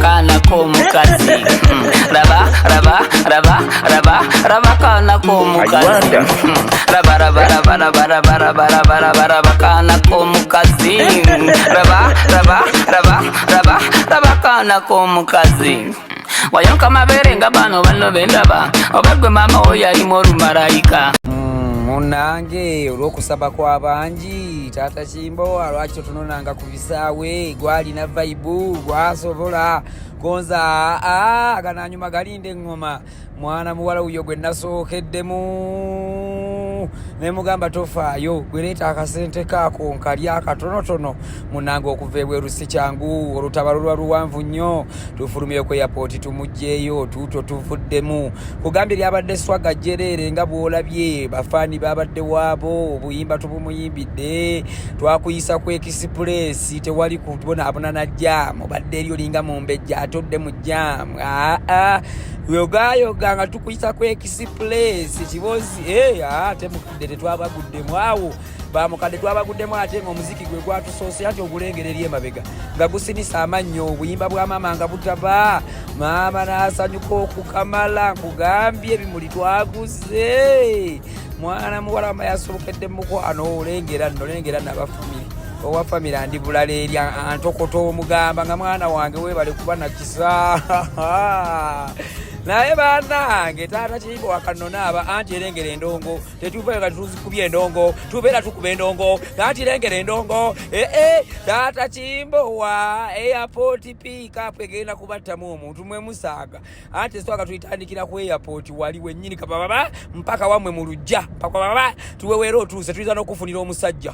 kana k'omukazi raba kana k'omukazi raba kana k'omukazi raba kana k'omukazi wayonka mabere nga bano bendaba obagwe mama oyo alimo olumalayika munange olw'okusaba kw'abangi taata Kimbowa lwaki totunonanga ku bisaawe gwalina vaibu gwasobola gonza agananyuma galinde engoma mwana muwala uyo gwe nasookeddemu nemugamba tofaayo gwereeta akasente kaako nkali akatonotono munange okuva ebweru si kyangu olutaba lulwa luwanvu nnyo tufulumye ku airport tumugjeeyo tuuto tuvuddemu kugambye lyabadde swaga jerere nga bwolabye bafaani babadde waabo obuyimba tubumuyimbidde twakuyisa ku express tewali kubonaabona najja mubadde eryo linga mumbejja atodde mu jjamu yogayoga nga tukuyisa ku express kibozi ate mukudde tetwabaguddemu awo bamukadde twabaguddemu ate ng'omuziki gwe gwatusoose ati ogulengera eri emabega nga gusinisa amannyo obuyimba bwa maama nga butaba maama n'asanyuka okukamala nkugambye ebimuli twaguze mwana muwala wama yasobokedde mukwano olengera nabafamire owa famire andi bulala eri antokoto omugamba nga mwana wange webale kuba nakisa naye banange taata Kimbowa kanona aba anti erengera endongo tetuvayo nga tuzikubye endongo tubeera tukuba endongo anti erengera endongo taata Kimbowa airport pick up egenda kubattamu omuntu mwe musaaga anti esitwaka tuyitandikira ku airport wali wennyini kapababa mpaka wamwe mu lujja mpaka baba tuweweera otuuse tuyiza n'okufunira omusajja